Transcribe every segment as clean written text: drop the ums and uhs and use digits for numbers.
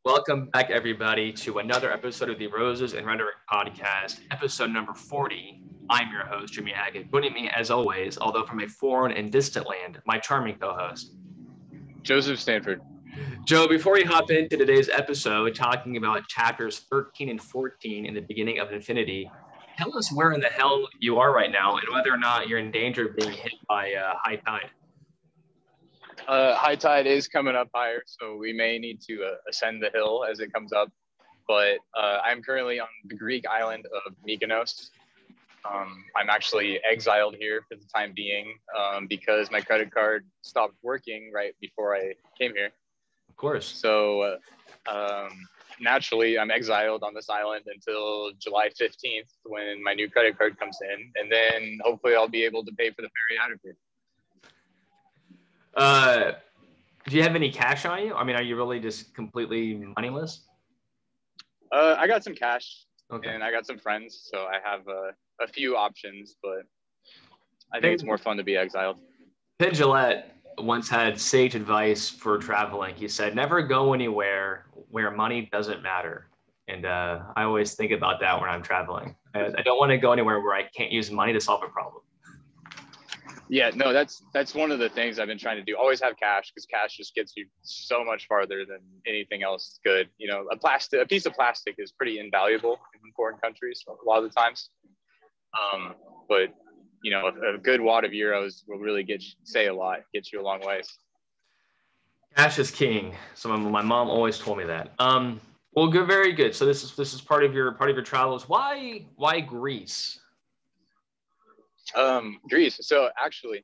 Welcome back, everybody, to another episode of the Roses and Rhetoric podcast, episode number 40. I'm your host, Jimmy Hackett. Joining me, as always, although from a foreign and distant land, my charming co-host, Joseph Stanford. Joe, before we hop into today's episode, talking about chapters 13 and 14 in the beginning of Infinity, tell us where in the hell you are right now and whether or not you're in danger of being hit by high tide. High tide is coming up higher, so we may need to ascend the hill as it comes up. But I'm currently on the Greek island of Mykonos. I'm actually exiled here for the time being because my credit card stopped working right before I came here. Of course. So naturally, I'm exiled on this island until July 15th when my new credit card comes in. And then hopefully I'll be able to pay for the ferry out of here. Do you have any cash on you? I mean, are you really just completely moneyless? I got some cash, Okay. and I got some friends, so I have a few options, but I think it's more fun to be exiled. Penn Jillette once had sage advice for traveling. He said, never go anywhere where money doesn't matter. And I always think about that when I'm traveling. I don't want to go anywhere where I can't use money to solve a problem. Yeah, no, that's one of the things I've been trying to do. Always have cash, because cash just gets you so much farther than anything else good. You know, a piece of plastic is pretty invaluable in foreign countries a lot of the times. But you know, a good wad of euros will really get you a long ways. Cash is king. So my mom always told me that. Well, good, very good. So this is part of your travels. Why Greece? Greece. So actually,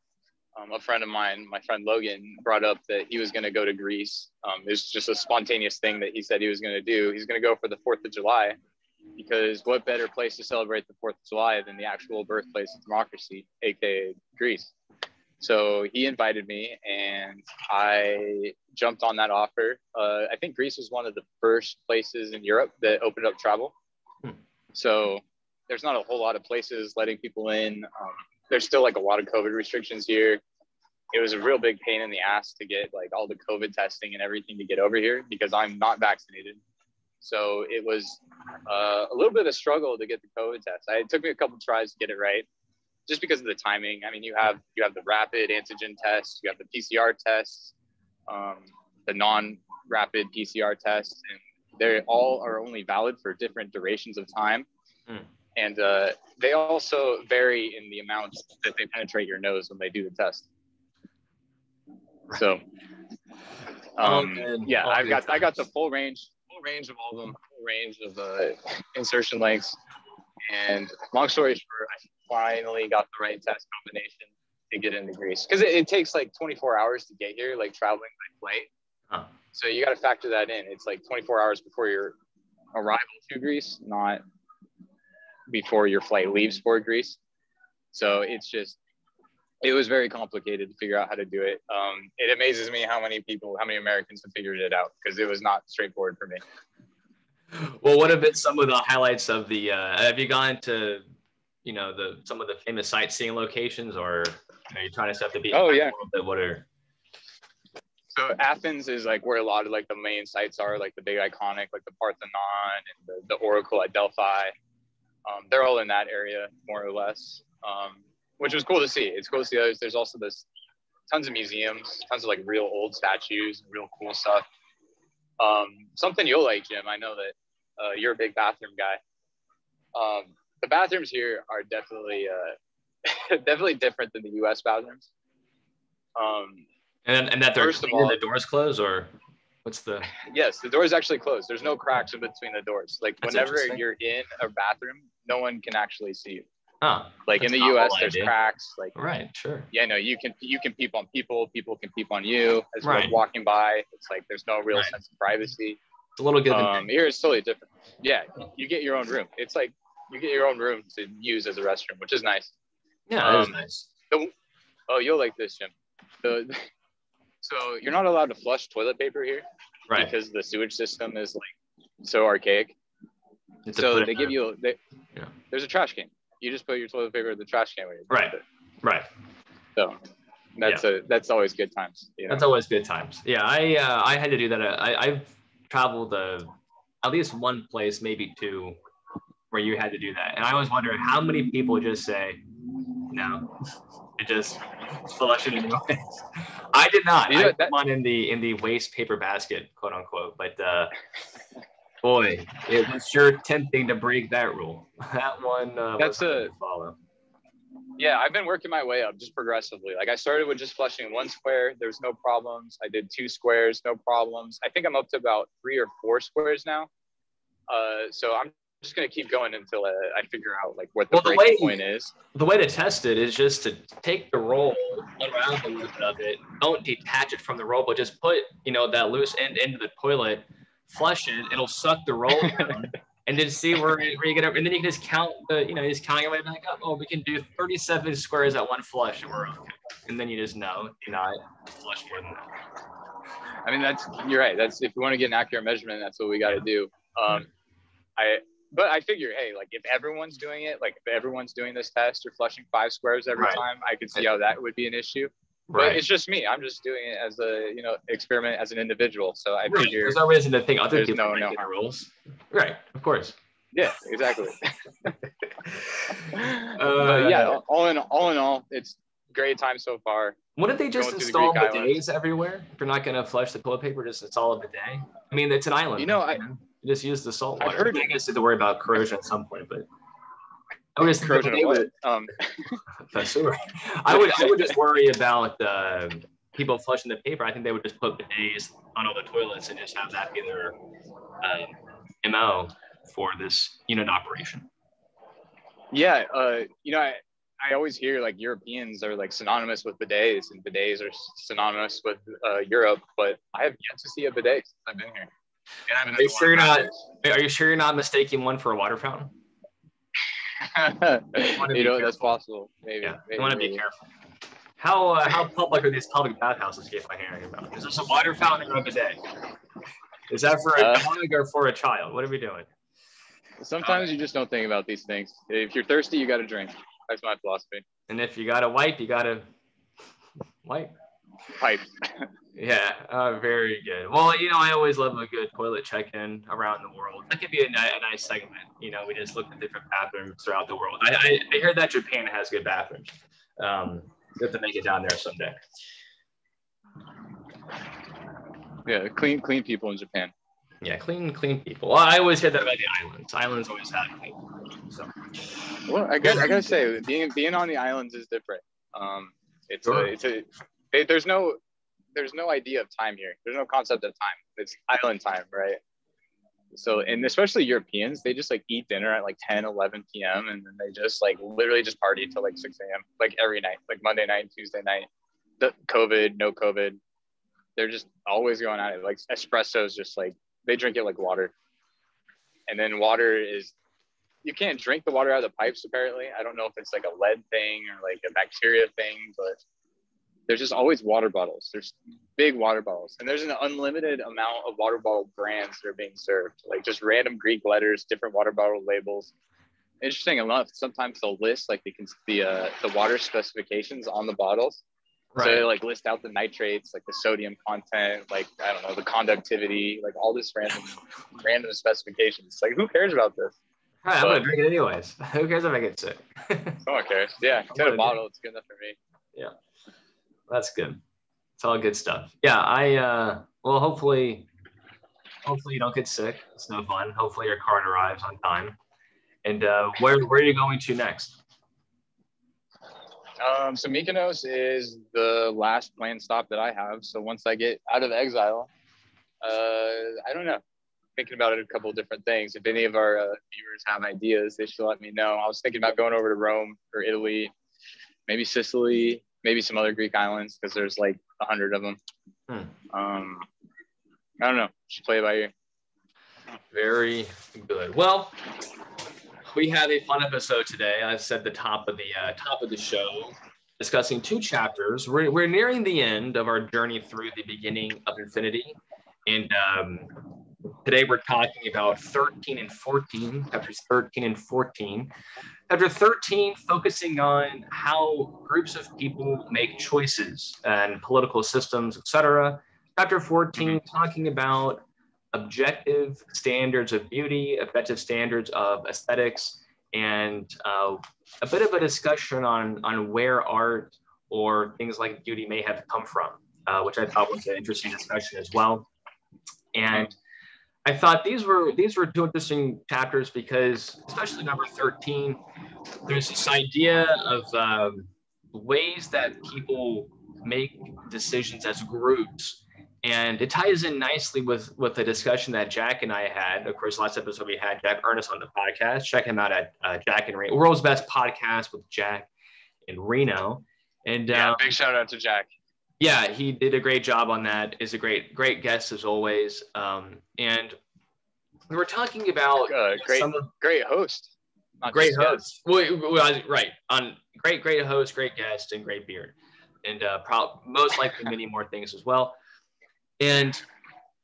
a friend of mine, my friend Logan, brought up that he was going to go to Greece. It's just a spontaneous thing that he said he was going to do. He's going to go for the 4th of July, because what better place to celebrate the 4th of July than the actual birthplace of democracy, aka Greece? So he invited me, and I jumped on that offer. I think Greece was one of the first places in Europe that opened up travel. So there's not a whole lot of places letting people in. There's still like a lot of COVID restrictions here. It was a real big pain in the ass to get like all the COVID testing and everything to get over here, because I'm not vaccinated. So it was a little bit of a struggle to get the COVID test. It took me a couple tries to get it right, just because of the timing. I mean, you have the rapid antigen test, you have the PCR tests, the non-rapid PCR tests, and they all are only valid for different durations of time. And they also vary in the amount that they penetrate your nose when they do the test. So, I got the full range of all of them, full range of insertion lengths. And long story short, I finally got the right test combination to get into Greece, because it takes like 24 hours to get here, like traveling by flight. So you got to factor that in. It's like 24 hours before your arrival to Greece, not before your flight leaves for Greece. So it was very complicated to figure out how to do it. It amazes me how many Americans have figured it out, because it was not straightforward for me. Well, what have been some of the highlights of the, have you gone to, some of the famous sightseeing locations, or are you trying to set the beat? Oh, yeah. What are? So Athens is like where a lot of like the main sites are, like the big iconic, like the Parthenon and the Oracle at Delphi. They're all in that area, more or less, which was cool to see. It's cool to see others. There's also tons of museums, tons of like real old statues, real cool stuff. Something you'll like, Jim. I know that you're a big bathroom guy. The bathrooms here are definitely different than the U.S. bathrooms. And that they're first of all, the doors closed, or what's the? Yes, the doors actually closed. There's no cracks in between the doors. Like whenever you're in a bathroom, no one can actually see you. Like in the U.S., there's cracks. Like right, sure. Yeah, no, you can peep on people. People can peep on you as you're walking by. It's like there's no real sense of privacy. It's a little good. Here it's totally different. Yeah, you get your own room. It's like you get your own room to use as a restroom, which is nice. Yeah, that is nice. You'll like this, Jim. So you're not allowed to flush toilet paper here, because the sewage system is like so archaic. So they give you there's a trash can. You just put your toilet paper in the trash can when you're done with it. Right. So that's always good times. You know? That's always good times. Yeah, I had to do that. traveled at least one place, maybe two, where you had to do that. And I always wonder how many people just say, no, it just flush it anyways. I did not. I put mine in the waste paper basket, quote unquote. But boy, it was sure tempting to break that rule. That one was a follow. Yeah, I've been working my way up just progressively. Like I started with just flushing one square. There was no problems. I did 2 squares, no problems. I think I'm up to about 3 or 4 squares now. So I'm just going to keep going until I figure out like what the breaking point is. The way to test it is just to take the roll, unravel a little bit of it. Don't detach it from the roll, but just put, that loose end into the toilet, flush it. It'll suck the roll down. And then see where you get up, and then you can just count just counting away back up. Oh, we can do 37 squares at one flush, and we're okay. And then you just know you're not flush more than that. I mean, you're right. That's if you want to get an accurate measurement, that's what we got to do. But I figure, hey, like if everyone's doing it, like if everyone's doing this test or flushing 5 squares every time, I could see how that would be an issue. But it's just me. I'm just doing it as a, experiment as an indivial. So I figure there's no reason to think other people breaking the rules. Right. Of course. Yeah, exactly. But yeah, all in all, it's great time so far. Wouldn't they just install bidets everywhere? If you're not going to flush the toilet paper, just install a bidet. I mean, it's an island. You just use the salt water. I guess you have to worry about corrosion at some point, but I would just corrosion I would just worry about people flushing the paper. I think they would just put bidets on all the toilets and just have that be their MO for this unit operation. Yeah, I always hear like Europeans are like synonymous with bidets, and bidets are synonymous with Europe, but I have yet to see a bidet since I've been here. And are you sure you're not mistaking one for a water fountain? That's possible. Maybe. Yeah, you want to be careful. How public are these public bathhouses you find hearing about? Is this a water fountain or a bidet? Is that for a dog or for a child? What are we doing? Sometimes you just don't think about these things. If you're thirsty, you got to drink. That's my philosophy. And if you got to wipe, you got to wipe. Pipe. Yeah, very good. Well, I always love a good toilet check-in around the world. That could be a nice segment. We just look at different bathrooms throughout the world. I heard that Japan has good bathrooms. We have to make it down there someday. Yeah, clean people in Japan. Yeah, clean people. Well, I always hear that about the islands. Islands always have clean people. So. Well, I gotta say, being on the islands is different. There's no idea of time here. There's no concept of time. It's island time, right? So, and especially Europeans, they just like eat dinner at like 10, 11 p.m. and then they just like literally just party till like 6 a.m. like every night, like Monday night, Tuesday night. COVID, no COVID. They're just always going at it. Like espresso is just like, they drink it like water. And then water is, you can't drink the water out of the pipes apparently. I don't know if it's like a lead thing or like a bacteria thing, but there's just always water bottles. There's big water bottles. And there's an unlimited amount of water bottle brands that are being served. Like just random Greek letters, different water bottle labels. Interesting enough, sometimes they'll list like the water specifications on the bottles. Right. So they like list out the nitrates, like the sodium content, like, I don't know, the conductivity, like all this random specifications. Like who cares about this? Right, I'm going to drink it anyways. Who cares if I get sick? Someone cares. Yeah, get a bottle. It's good enough for me. Yeah. That's good. It's all good stuff. Yeah, well, hopefully you don't get sick. It's no fun. Hopefully your card arrives on time. And where are you going to next? So Mykonos is the last planned stop that I have. So once I get out of exile, I don't know. Thinking about it, a couple of different things. If any of our viewers have ideas, they should let me know. I was thinking about going over to Rome or Italy, maybe Sicily, maybe some other Greek islands because there's like 100 of them. I don't know. Just play it by ear. Very good. Well, we had a fun episode today. I said the top of the show, discussing 2 chapters. We're nearing the end of our journey through the beginning of infinity, and today we're talking about 13 and 14, chapters 13 and 14. Chapter 13 focusing on how groups of people make choices and political systems, etc. Chapter 14 talking about objective standards of beauty, objective standards of aesthetics, and a bit of a discussion on where art or things like beauty may have come from, which I thought was an interesting discussion as well. And I thought these were two interesting chapters because, especially number 13, there's this idea of ways that people make decisions as groups. And it ties in nicely with the discussion that Jack and I had. Of course, last episode we had Jack Urness on the podcast. Check him out at Jack and Reno, World's Best Podcast with Jack in Reno. And yeah, big shout out to Jack. Yeah, he did a great job on that. Is a great guest as always. And we were talking about great host. Great host. Well, right. On great host, great guest, and great beard. And most likely many more things as well. And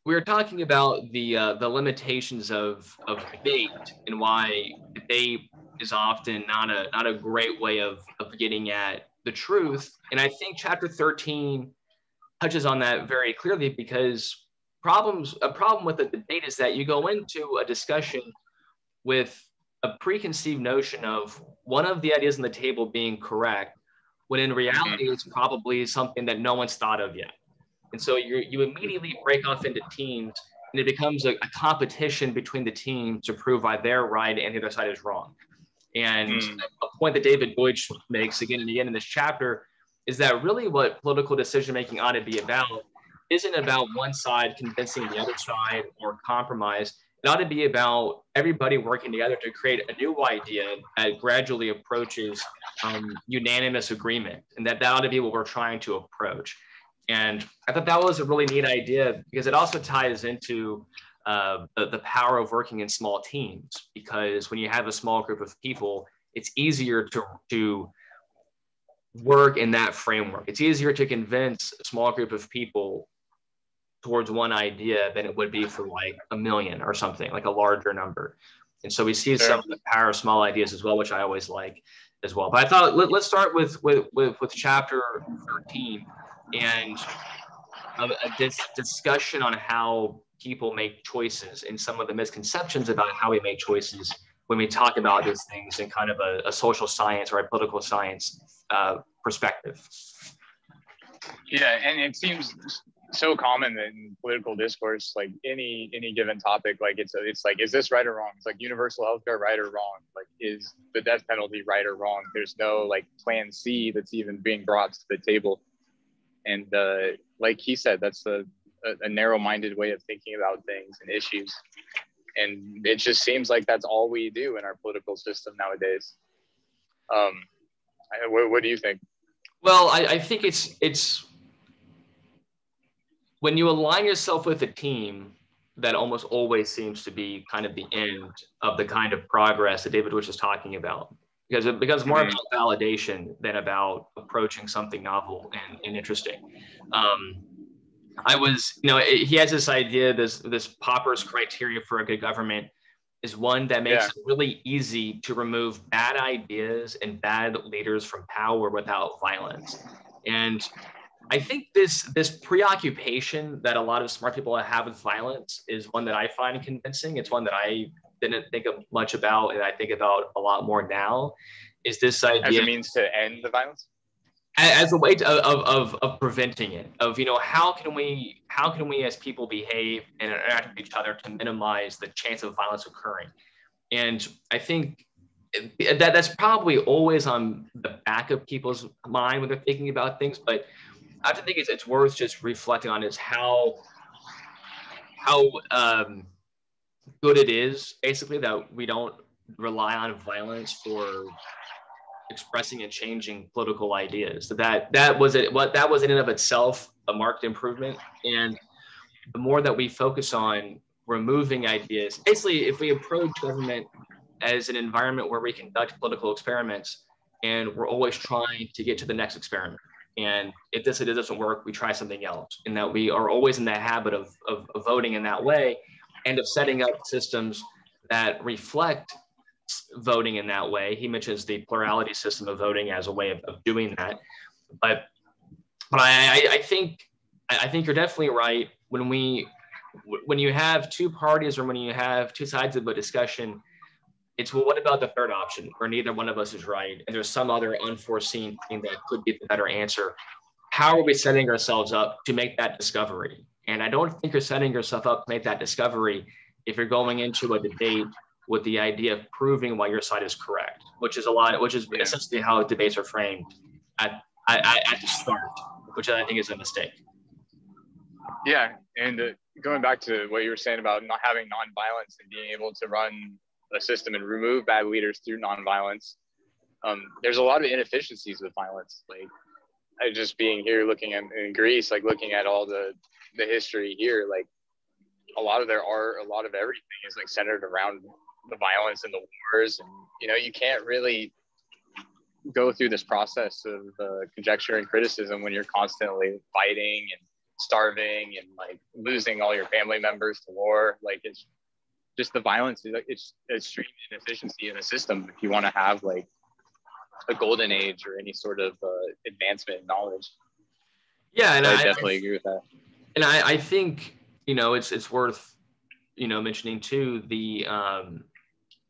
we were talking about the limitations of debate and why debate is often not a great way of getting at the truth. And I think chapter 13 touches on that very clearly, because a problem with a debate is that you go into a discussion with a preconceived notion of one of the ideas on the table being correct, when in reality it's probably something that no one's thought of yet. And so you immediately break off into teams, and it becomes a competition between the teams to prove why they're right and the other side is wrong. And a point that David Deutsch makes again and again in this chapter is that really what political decision-making ought to be about isn't about one side convincing the other side or compromise. It ought to be about everybody working together to create a new idea that gradually approaches unanimous agreement, and that ought to be what we're trying to approach. And I thought that was a really neat idea, because it also ties into the power of working in small teams, because when you have a small group of people, it's easier to work in that framework. It's easier to convince a small group of people towards one idea than it would be for like a million or something, like a larger number. And so we see some of the power of small ideas as well, which I always like as well. But I thought let's start with chapter 13 and this discussion on how people make choices and some of the misconceptions about how we make choices when we talk about these things in kind of a social science or a political science perspective. Yeah, and it seems so common in political discourse, like any given topic, like it's like, is this right or wrong? It's like universal healthcare, right or wrong? Like, is the death penalty right or wrong? There's no like plan C that's even being brought to the table. And like he said, that's a narrow-minded way of thinking about things and issues. And it just seems like that's all we do in our political system nowadays. What do you think? Well, I think it's when you align yourself with a team, that almost always seems to be kind of the end of the kind of progress that David Deutsch is talking about, because it becomes more about validation than about approaching something novel and interesting. He has this idea, this Popper's criteria for a good government is one that makes it really easy to remove bad ideas and bad leaders from power without violence. And I think this preoccupation that a lot of smart people have with violence is one that I find convincing. It's one that I didn't think of much about, and I think about a lot more now, is this idea as a means to end the violence, as a way of preventing it, of how can we as people behave and interact with each other to minimize the chance of violence occurring. And I think that's probably always on the back of people's mind when they're thinking about things, but I have to think it's worth just reflecting on is how good it is basically that we don't rely on violence for expressing and changing political ideas. That was in and of itself a marked improvement. And the more that we focus on removing ideas, basically if we approach government as an environment where we conduct political experiments and we're always trying to get to the next experiment, and if this doesn't work, we try something else, and that we are always in the habit of voting in that way, and of setting up systems that reflect voting in that way. He mentions the plurality system of voting as a way of doing that. But I think you're definitely right. When we when you have two parties or when you have two sides of a discussion, it's, well, what about the third option where neither one of us is right and there's some other unforeseen thing that could be the better answer? How are we setting ourselves up to make that discovery? And I don't think you're setting yourself up to make that discovery if you're going into a debate with the idea of proving why your side is correct, which is essentially how debates are framed at the start, which I think is a mistake. Yeah, and going back to what you were saying about not having nonviolence and being able to run a system and remove bad leaders through nonviolence, there's a lot of inefficiencies with violence. Like, I just being here looking at in Greece, like looking at all the history here, like a lot of everything is like centered around the violence and the wars, and you can't really go through this process of conjecture and criticism when you're constantly fighting and starving and like losing all your family members to war. Like, it's just the violence, it's extreme inefficiency in the system if you want to have like a golden age or any sort of advancement in knowledge. Yeah, and so I definitely agree with that. And I think it's worth mentioning too, the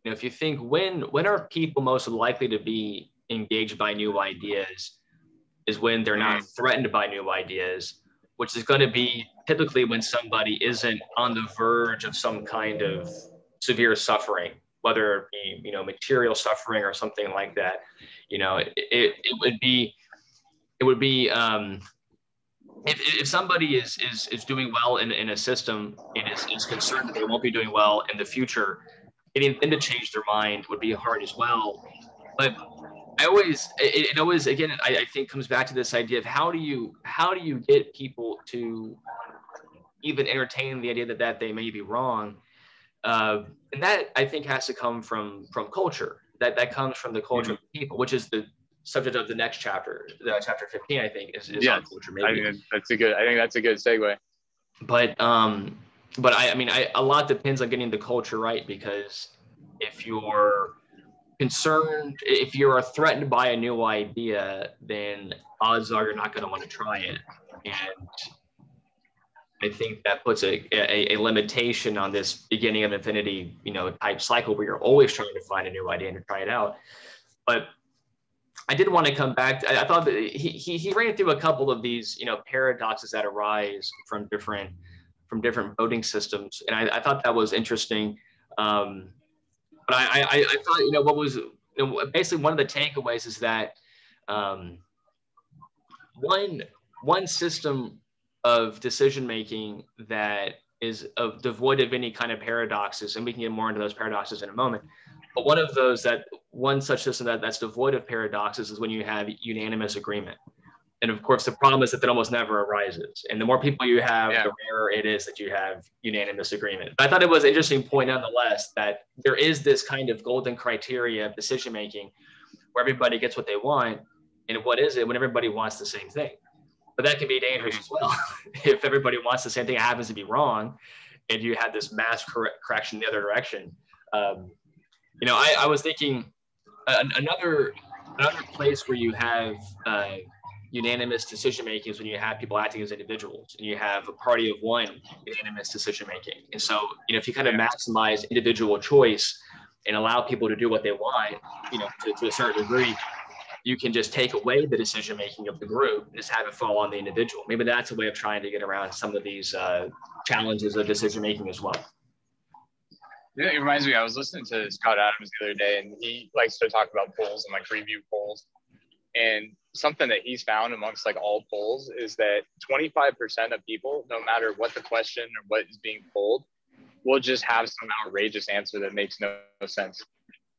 if you think when are people most likely to be engaged by new ideas is when they're not threatened by new ideas, which is going to be typically when somebody isn't on the verge of some kind of severe suffering, whether it be material suffering or something like that. It would be if somebody is doing well in a system and is concerned that they won't be doing well in the future, getting them to change their mind would be hard as well. But it always again, I think comes back to this idea of how do you get people to even entertain the idea that they may be wrong, and that I think has to come from culture. That comes from the culture of people, which is the subject of the next chapter, chapter 15. I think is on culture. Maybe. I think that's a good segue. But a lot depends on getting the culture right, because if you're concerned, if you are threatened by a new idea, then odds are you're not going to want to try it. And I think that puts a limitation on this beginning of infinity, type cycle where you're always trying to find a new idea and to try it out. But I did want to come back. I thought that he ran through a couple of these, paradoxes that arise from different voting systems, and I thought that was interesting. But I thought, what was basically one of the takeaways is that one system of decision making that is devoid of any kind of paradoxes, and we can get more into those paradoxes in a moment. But one such system that's devoid of paradoxes is when you have unanimous agreement. And of course, the problem is that almost never arises. And the more people you have, the rarer it is that you have unanimous agreement. But I thought it was an interesting point nonetheless that there is this kind of golden criteria of decision making where everybody gets what they want. And what is it when everybody wants the same thing? But that can be dangerous as well. If everybody wants the same thing, it happens to be wrong, and you have this mass correction in the other direction. I was thinking another place where you have unanimous decision making is when you have people acting as individuals, and you have a party of one unanimous decision making. And so, if you kind of maximize individual choice and allow people to do what they want, to a certain degree, you can just take away the decision making of the group and just have it fall on the individual. Maybe that's a way of trying to get around some of these challenges of decision making as well. Yeah, it reminds me, I was listening to Scott Adams the other day, and he likes to talk about polls and like review polls. And something that he's found amongst like all polls is that 25% of people, no matter what the question or what is being polled, will just have some outrageous answer that makes no sense.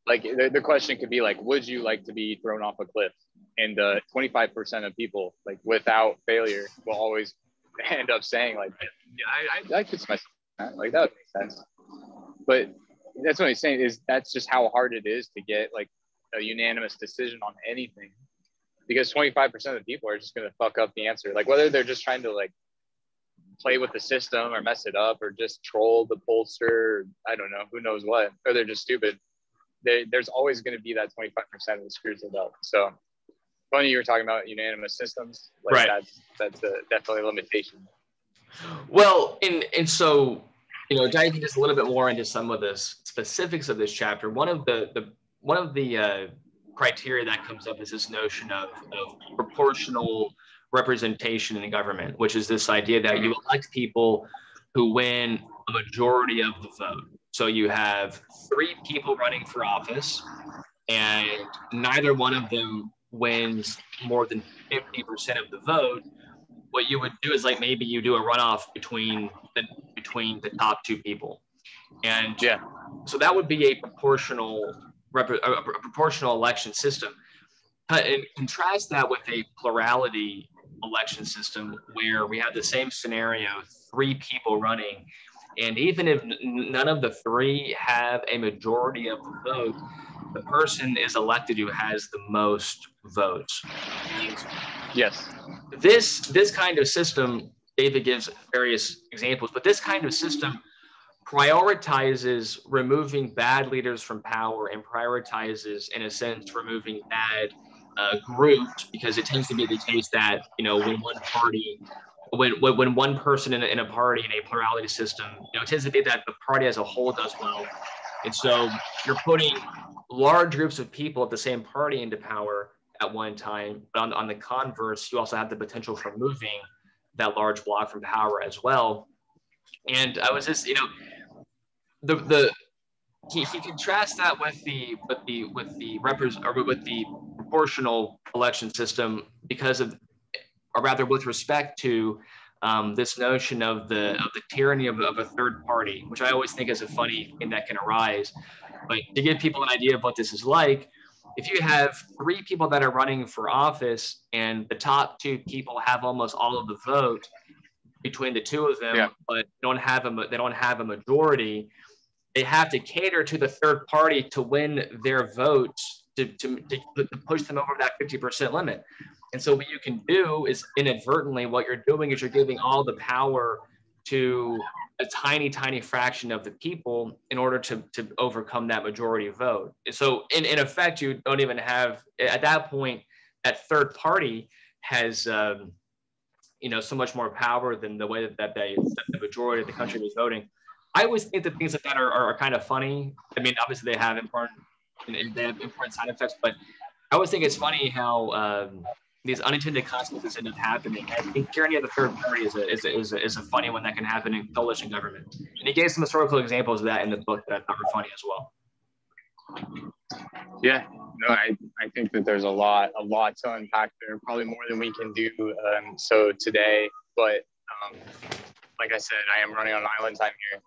Like the question could be like, would you like to be thrown off a cliff? And 25% of people, like without failure, will always end up saying like, yeah, I could see myself that. Like that would make sense. But that's what he's saying is that's just how hard it is to get like a unanimous decision on anything, because 25% of the people are just going to fuck up the answer. Like whether they're just trying to like play with the system or mess it up or just troll the pollster, or, I don't know, who knows what, or they're just stupid. There's always going to be that 25% that screws it up. So funny you were talking about unanimous systems. Like right. That's definitely a limitation. Well, and so, diving just a little bit more into some of the specifics of this chapter, one of the criteria that comes up is this notion of proportional representation in government, which is this idea that you elect people who win a majority of the vote. So you have 3 people running for office, and neither one of them wins more than 50% of the vote. What you would do is like maybe you do a runoff between the top 2 people, and so that would be a proportional election system. And contrast that with a plurality election system where we have the same scenario, 3 people running, and even if none of the 3 have a majority of the vote, the person is elected who has the most votes. Yes. This kind of system, David gives various examples, but this kind of system prioritizes removing bad leaders from power and prioritizes, in a sense, removing bad groups, because it tends to be the case that, when one party, when one person in a party in a plurality system, it tends to be that the party as a whole does well. And so you're putting large groups of people at the same party into power at one time, but on the converse, you also have the potential for moving that large block from power as well. And I was just, he contrasts that with the proportional election system because of, or rather with respect to this notion of the tyranny of a third party, which I always think is a funny thing that can arise. But to give people an idea of what this is like, if you have 3 people that are running for office and the top 2 people have almost all of the vote between the 2 of them, but they don't have a majority, they have to cater to the third party to win their votes to push them over that 50% limit. And so what you can do is inadvertently, what you're doing is you're giving all the power to a tiny, tiny fraction of the people in order to overcome that majority vote. So in effect, you don't even have, at that point, that third party has, so much more power than the way that the majority of the country was voting. I always think that things like that are kind of funny. I mean, obviously they have important side effects, but I always think it's funny how these unintended consequences end up happening. I think tyranny of the third party is a funny one that can happen in coalition government. And he gave some historical examples of that in the book that I thought were funny as well. Yeah, no, I think that there's a lot to unpack there, probably more than we can do so today. But like I said, I am running on island time here.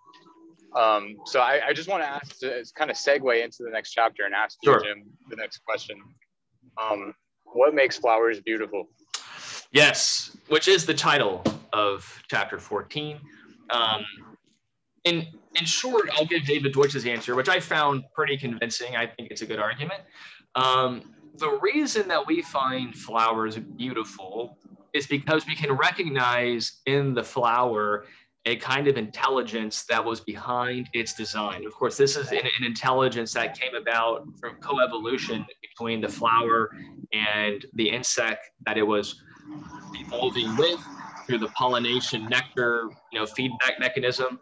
So I just want to ask, to kind of segue into the next chapter and ask you, Jim, the next question. What makes flowers beautiful? Yes, which is the title of chapter 14. In short, I'll give David Deutsch's answer, which I found pretty convincing. I think it's a good argument. The reason that we find flowers beautiful is because we can recognize in the flower a kind of intelligence that was behind its design. Of course, this is an intelligence that came about from coevolution between the flower and the insect that it was evolving with through the pollination, nectar, feedback mechanism.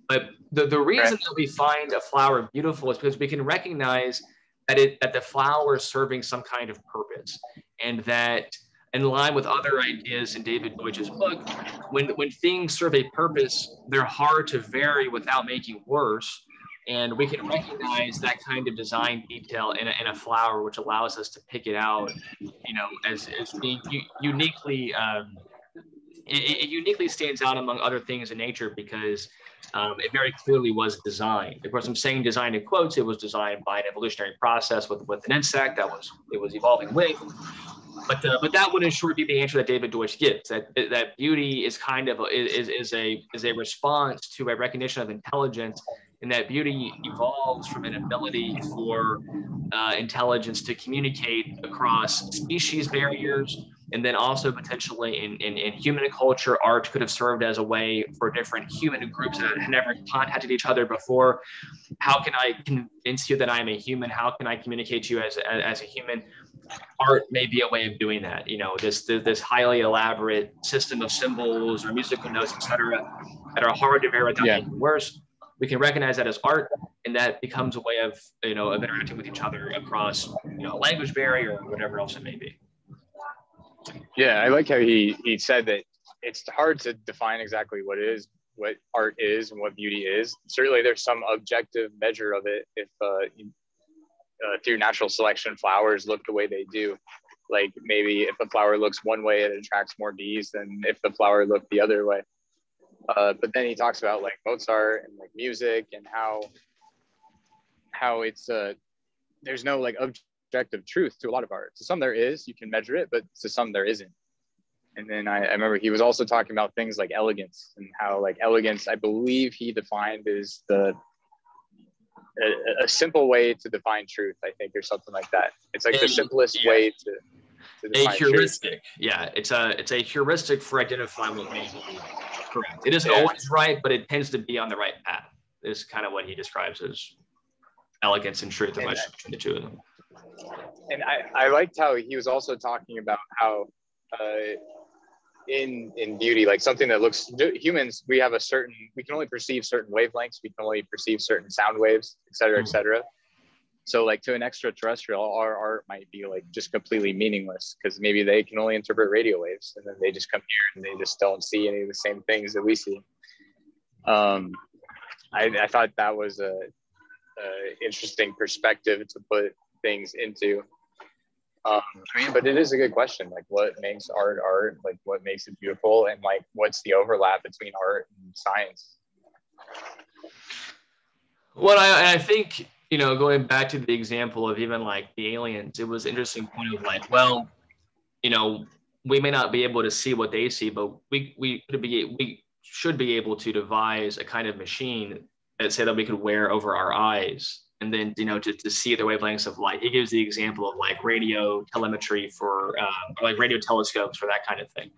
But the reason that we find a flower beautiful is because we can recognize that the flower is serving some kind of purpose, and that in line with other ideas in David Deutsch's book, when things serve a purpose, they're hard to vary without making worse. And we can recognize that kind of design detail in a flower, which allows us to pick it out, as being uniquely, it uniquely stands out among other things in nature because it very clearly was designed. Of course, I'm saying designed in quotes. It was designed by an evolutionary process with an insect that was evolving with. But that would in short be the answer that David Deutsch gives. That beauty is kind of is a response to a recognition of intelligence and that beauty evolves from an ability for intelligence to communicate across species barriers. And then also potentially in human culture, art could have served as a way for different human groups that had never contacted each other before. How can I convince you that I'm a human? How can I communicate to you as a human? Art may be a way of doing that. You know, this highly elaborate system of symbols or musical notes, etc., that are hard to bear without making worse. We can recognize that as art, and that becomes a way of, you know, of interacting with each other across, you know, a language barrier or whatever else it may be. Yeah, I like how he said that it's hard to define exactly what art is and what beauty is. Certainly there's some objective measure of it. If through natural selection flowers look the way they do, like maybe if a flower looks one way it attracts more bees than if the flower looked the other way. But then he talks about like Mozart and like music and how it's there's no like objective truth to a lot of art. To some there is, you can measure it, but to some there isn't. And then I remember he was also talking about things like elegance, and how like elegance, I believe he defined is a simple way to define truth, I think, or something like that. It's like the simplest way to define a heuristic. Truth. Yeah, it's a heuristic for identifying what may be correct. It isn't always right, but it tends to be on the right path. Is kind of what he describes as elegance and truth, between the two of them. And I liked how he was also talking about how in beauty, like something that looks, humans, we can only perceive certain wavelengths, we can only perceive certain sound waves, et cetera, et cetera. So like to an extraterrestrial, our art might be like just completely meaningless, because maybe they can only interpret radio waves, and then they just come here and they just don't see any of the same things that we see. I thought that was a interesting perspective to put things into. But it is a good question, like what makes art, like what makes it beautiful, and like what's the overlap between art and science? Well, I think, you know, going back to the example of even like the aliens, it was an interesting point of like, well, you know, we may not be able to see what they see, but we should be able to devise a kind of machine that say that we could wear over our eyes, and then, you know, to see the wavelengths of light. He gives the example of like radio telemetry for like radio telescopes for that kind of thing.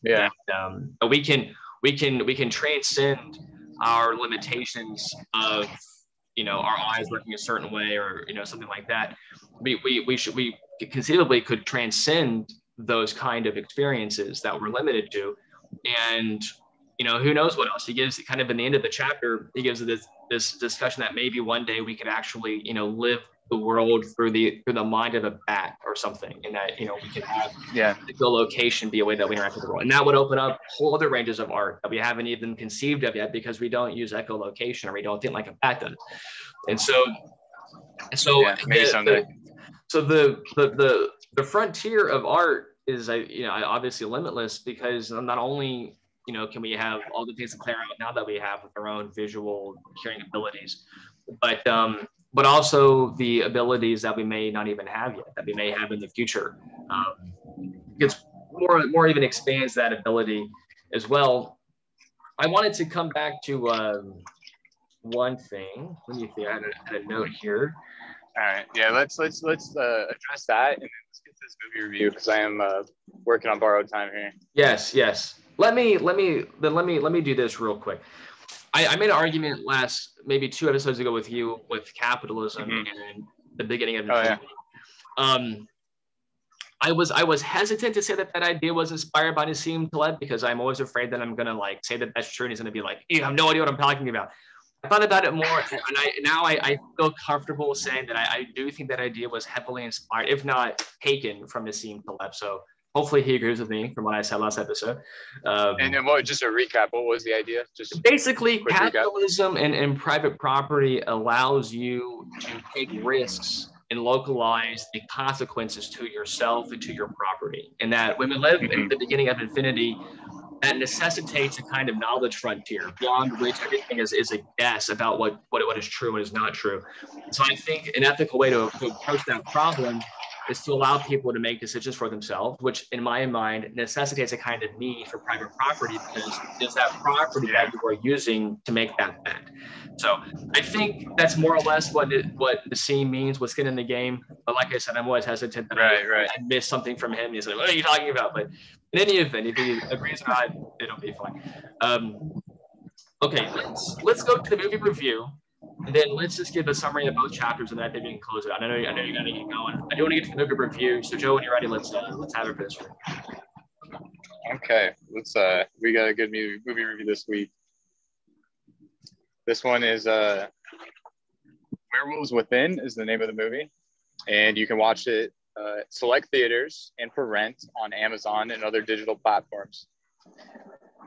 Yeah. That, we can transcend our limitations of, you know, our eyes working a certain way, or, you know, something like that. We conceivably could transcend those kind of experiences that we're limited to. And, you know, who knows what else. He gives kind of in the end of the chapter, he gives this discussion that maybe one day we could actually, you know, live the world through the mind of a bat or something, and that, you know, we could have echolocation be a way that we interact with the world, and that would open up whole other ranges of art that we haven't even conceived of yet, because we don't use echolocation, or we don't think like a bat does. And so maybe someday. The frontier of art is, you know, obviously limitless, because not only, you know, can we have all the things to play around with now that we have with our own visual hearing abilities, but also the abilities that we may not even have yet, that we may have in the future. It's more even expands that ability as well. I wanted to come back to one thing. Let me see. I had a note here. All right. Yeah. Let's address that, and then let's get this movie review, because I am working on borrowed time here. Yes. Let me do this real quick. I made an argument maybe 2 episodes ago with you with capitalism and the beginning of infinity. I was hesitant to say that idea was inspired by Nassim Taleb, because I'm always afraid that I'm gonna like say that that's true, and he's gonna be like, you have no idea what I'm talking about. I thought about it more, and I feel comfortable saying that I do think that idea was heavily inspired, if not taken, from Nassim Taleb. So hopefully he agrees with me from what I said last episode. And then just a recap, what was the idea? Just basically, capitalism and private property allows you to take risks and localize the consequences to yourself and to your property. And that when we live in the beginning of infinity, that necessitates a kind of knowledge frontier beyond which everything is a guess about what is true and is not true. So I think an ethical way to approach that problem is to allow people to make decisions for themselves, which in my mind necessitates a kind of need for private property, because it's that property that you are using to make that bet. So I think that's more or less what the scene means, what's skin in the game. But like I said, I'm always hesitant that I missed something from him. He's like, what are you talking about? But in any event, if he agrees or not, it'll be fine. Okay, let's go to the movie review. And then let's just give a summary of both chapters, and then I think we can close it out. I know you got to get going. I do want to get to the movie review. So Joe, when you're ready, let's have it for this one. Okay, we got a good movie review this week. This one is Werewolves Within is the name of the movie, and you can watch it at select theaters and for rent on Amazon and other digital platforms.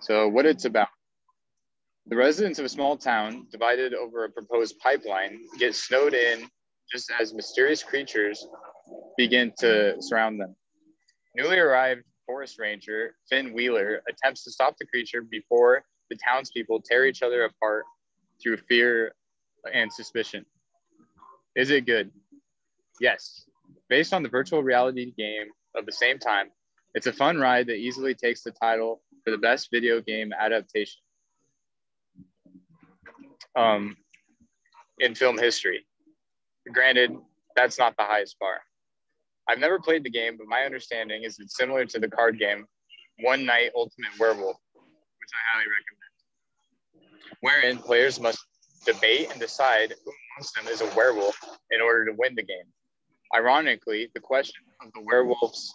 So what it's about. The residents of a small town divided over a proposed pipeline get snowed in just as mysterious creatures begin to surround them. Newly arrived forest ranger Finn Wheeler attempts to stop the creature before the townspeople tear each other apart through fear and suspicion. Is it good? Yes. Based on the virtual reality game of the same time, it's a fun ride that easily takes the title for the best video game adaptation in film history. Granted, that's not the highest bar. I've never played the game, but my understanding is it's similar to the card game One Night Ultimate Werewolf, which I highly recommend, wherein players must debate and decide who amongst them is a werewolf in order to win the game. Ironically, the question of the werewolf's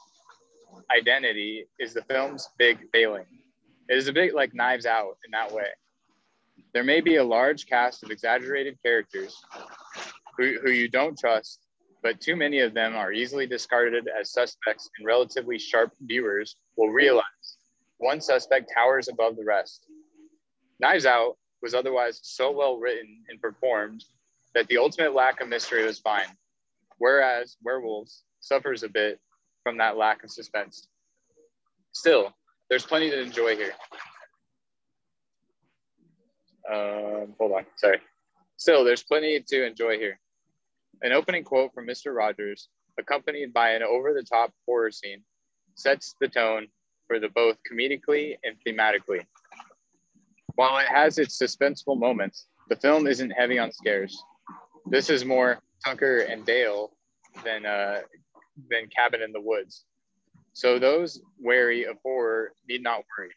identity is the film's big failing. It is a bit like Knives Out in that way. There may be a large cast of exaggerated characters who you don't trust, but too many of them are easily discarded as suspects, and relatively sharp viewers will realize one suspect towers above the rest. Knives Out was otherwise so well written and performed that the ultimate lack of mystery was fine, whereas Werewolves suffers a bit from that lack of suspense. Still, there's plenty to enjoy here. Still, there's plenty to enjoy here. An opening quote from Mr. Rogers, accompanied by an over-the-top horror scene, sets the tone for the both comedically and thematically. While it has its suspenseful moments, the film isn't heavy on scares. This is more Tucker and Dale than Cabin in the Woods. So those wary of horror need not worry.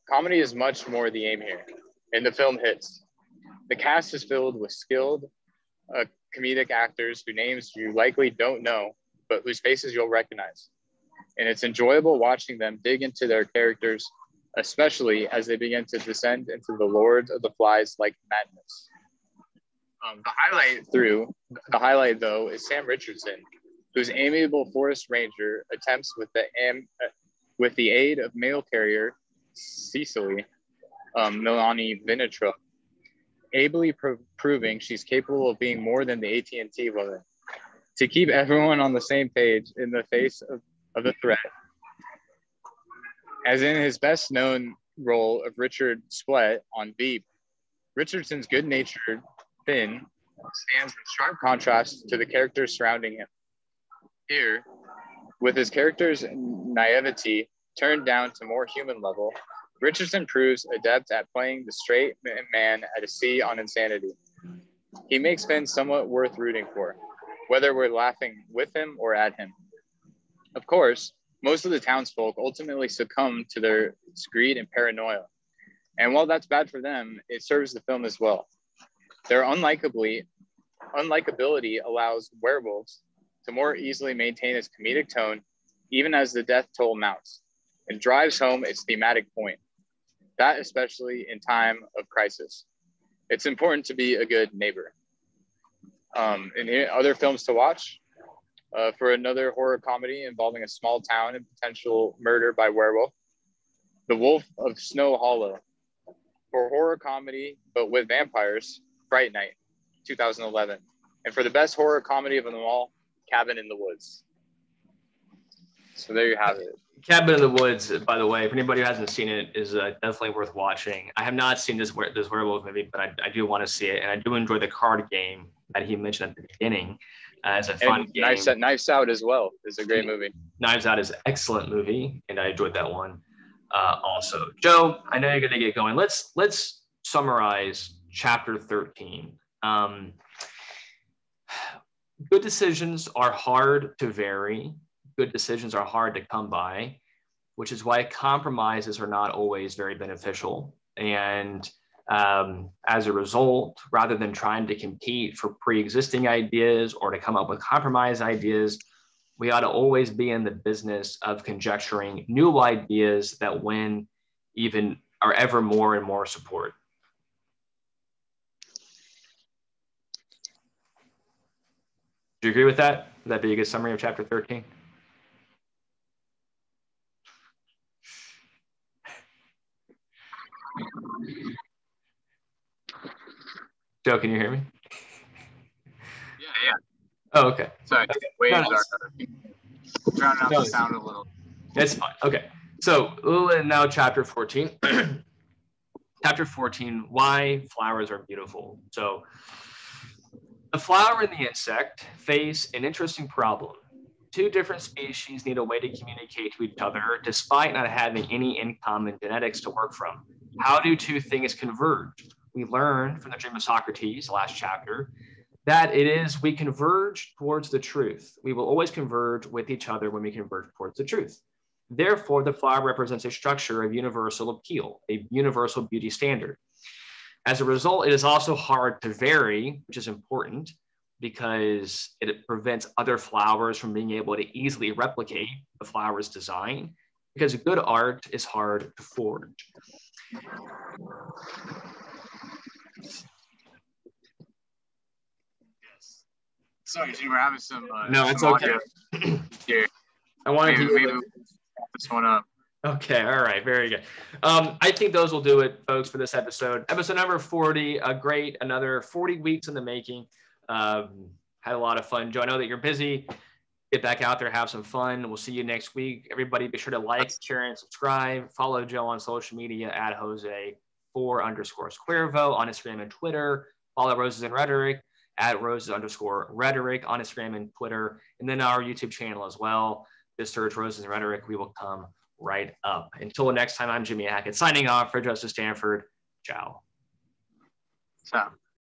Comedy is much more the aim here, and the film hits. The cast is filled with skilled comedic actors whose names you likely don't know, but whose faces you'll recognize. And it's enjoyable watching them dig into their characters, especially as they begin to descend into the Lord of the Flies-like madness. The highlight, though, is Sam Richardson, whose amiable forest ranger attempts with the aid of mail carrier Cecily, Milani Vinatra, ably proving she's capable of being more than the AT&T woman, to keep everyone on the same page in the face of the threat. As in his best known role of Richard Splett on Veep, Richardson's good-natured Finn stands in sharp contrast to the characters surrounding him. Here, with his character's naivety turned down to more human level, Richardson proves adept at playing the straight man at a sea on insanity. He makes Finn somewhat worth rooting for, whether we're laughing with him or at him. Of course, most of the townsfolk ultimately succumb to their greed and paranoia. And while that's bad for them, it serves the film as well. Their unlikability allows Werewolves to more easily maintain its comedic tone, even as the death toll mounts, and drives home its thematic point. That especially in time of crisis. It's important to be a good neighbor. And here, other films to watch. For another horror comedy involving a small town and potential murder by werewolf, The Wolf of Snow Hollow. For horror comedy, but with vampires, Fright Night, 2011. And for the best horror comedy of them all, Cabin in the Woods. So there you have it. Cabin in the Woods, by the way, if anybody who hasn't seen it, is definitely worth watching. I have not seen this werewolf movie, but I do want to see it. And I do enjoy the card game that he mentioned at the beginning. as a fun game. Knives Out as well is a great movie. Knives Out is an excellent movie, and I enjoyed that one also. Joe, I know you're going to get going. Let's summarize chapter 13. Good decisions are hard to vary. Good decisions are hard to come by, which is why compromises are not always very beneficial. And as a result, rather than trying to compete for pre-existing ideas or to come up with compromise ideas, we ought to always be in the business of conjecturing new ideas that win even or ever more and more support. Do you agree with that? Would that be a good summary of chapter 13? Joe, can you hear me? Yeah. Oh, okay. Sorry, waves are drowning out the sound a little. It's fine. Okay. So now chapter 14. Chapter 14, why flowers are beautiful. So the flower and the insect face an interesting problem. Two different species need a way to communicate to each other despite not having any in common genetics to work from. How do two things converge? We learned from the Dream of Socrates, last chapter, that we converge towards the truth. We will always converge with each other when we converge towards the truth. Therefore, the flower represents a structure of universal appeal, a universal beauty standard. As a result, it is also hard to vary, which is important because it prevents other flowers from being able to easily replicate the flower's design, because good art is hard to forge. Sorry, Jim, we're having some. No, it's okay. Here. I wanted maybe we'll this one up. Okay, all right, very good. I think those will do it, folks, for this episode. Episode number 40, another 40 weeks in the making. Had a lot of fun. Joe, I know that you're busy. Get back out there, have some fun. We'll see you next week. Everybody, be sure to like, share, and subscribe. Follow Joe on social media at Jose4_Squarevo on Instagram and Twitter. Follow Roses and Rhetoric at Roses_Rhetoric on Instagram and Twitter. And then our YouTube channel as well. Just search Roses and Rhetoric. We will come right up. Until next time, I'm Jimmy Hackett signing off for Justice Stanford. Ciao. Ciao.